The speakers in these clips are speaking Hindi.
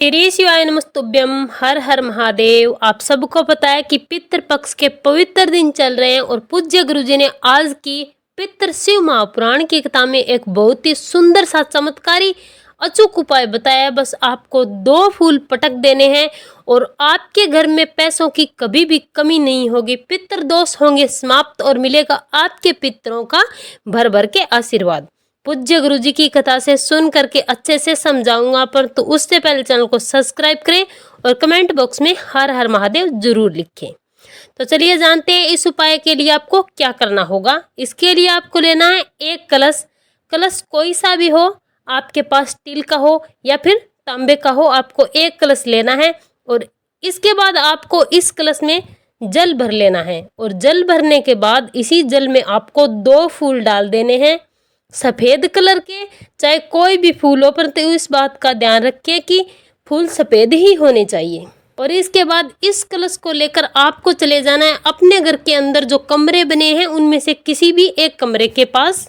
शिवाय नमस्तुभ्यम। हर हर महादेव। आप सबको पता है कि पितृपक्ष के पवित्र दिन चल रहे हैं और पूज्य गुरुजी ने आज की पितृ शिव महापुराण की कथा में एक बहुत ही सुंदर सा चमत्कारी अचूक उपाय बताया है। बस आपको 2 फूल पटक देने हैं और आपके घर में पैसों की कभी भी कमी नहीं होगी। पितृ दोष होंगे समाप्त और मिलेगा आपके पितरों का भर भर के आशीर्वाद। पूज्य गुरुजी की कथा से सुन करके अच्छे से समझाऊंगा, पर तो उससे पहले चैनल को सब्सक्राइब करें और कमेंट बॉक्स में हर हर महादेव जरूर लिखें। तो चलिए जानते हैं इस उपाय के लिए आपको क्या करना होगा। इसके लिए आपको लेना है एक कलश। कलश कोई सा भी हो, आपके पास स्टील का हो या फिर तांबे का हो, आपको एक कलश लेना है। और इसके बाद आपको इस कलश में जल भर लेना है और जल भरने के बाद इसी जल में आपको 2 फूल डाल देने हैं, सफेद कलर के। चाहे कोई भी फूल हो, पर तो इस बात का ध्यान रखिए कि फूल सफेद ही होने चाहिए। और इसके बाद इस कलश को लेकर आपको चले जाना है अपने घर के अंदर जो कमरे बने हैं उनमें से किसी भी एक कमरे के पास,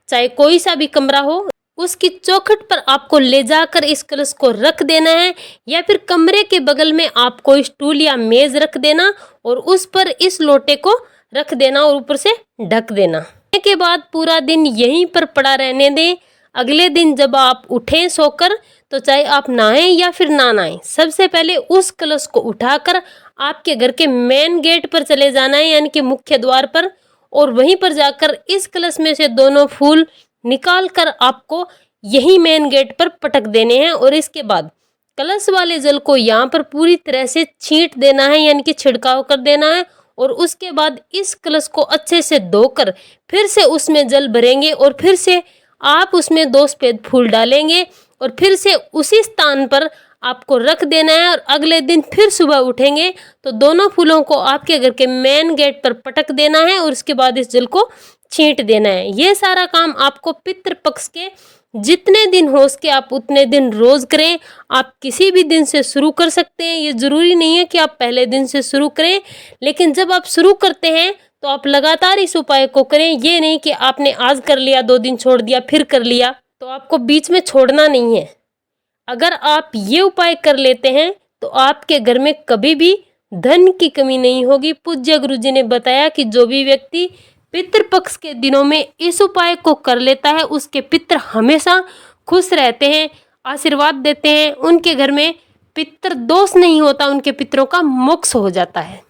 चाहे कोई सा भी कमरा हो, उसकी चौखट पर आपको ले जाकर इस कलश को रख देना है। या फिर कमरे के बगल में आप कोई स्टूल या मेज रख देना और उस पर इस लोटे को रख देना और ऊपर से ढक देना। के बाद पूरा दिन यहीं पर पड़ा रहने दें। अगले दिन जब आप उठें सोकर, तो चाहे आप नहाएं या फिर ना नहाएं, सबसे पहले उस कलश को उठाकर आपके घर के मेन गेट पर चले जाना है, यानी कि मुख्य द्वार पर। और वहीं पर जाकर इस कलश में से दोनों फूल निकाल कर आपको यही मेन गेट पर पटक देने हैं। और इसके बाद कलश वाले जल को यहाँ पर पूरी तरह से छींट देना है, यानी कि छिड़काव कर देना है। और उसके बाद इस कलश को अच्छे से धोकर फिर से उसमें जल भरेंगे और फिर से आप उसमें 2 सफेद फूल डालेंगे और फिर से उसी स्थान पर आपको रख देना है। और अगले दिन फिर सुबह उठेंगे तो दोनों फूलों को आपके घर के मेन गेट पर पटक देना है और उसके बाद इस जल को छींट देना है। ये सारा काम आपको पितृपक्ष के जितने दिन हो सके आप उतने दिन रोज करें। आप किसी भी दिन से शुरू कर सकते हैं, ये जरूरी नहीं है कि आप पहले दिन से शुरू करें, लेकिन जब आप शुरू करते हैं तो आप लगातार इस उपाय को करें। ये नहीं कि आपने आज कर लिया, 2 दिन छोड़ दिया, फिर कर लिया, तो आपको बीच में छोड़ना नहीं है। अगर आप ये उपाय कर लेते हैं तो आपके घर में कभी भी धन की कमी नहीं होगी। पूज्य गुरुजी ने बताया कि जो भी व्यक्ति पितृपक्ष के दिनों में इस उपाय को कर लेता है उसके पितृ हमेशा खुश रहते हैं, आशीर्वाद देते हैं। उनके घर में पितृ दोष नहीं होता, उनके पितरों का मोक्ष हो जाता है।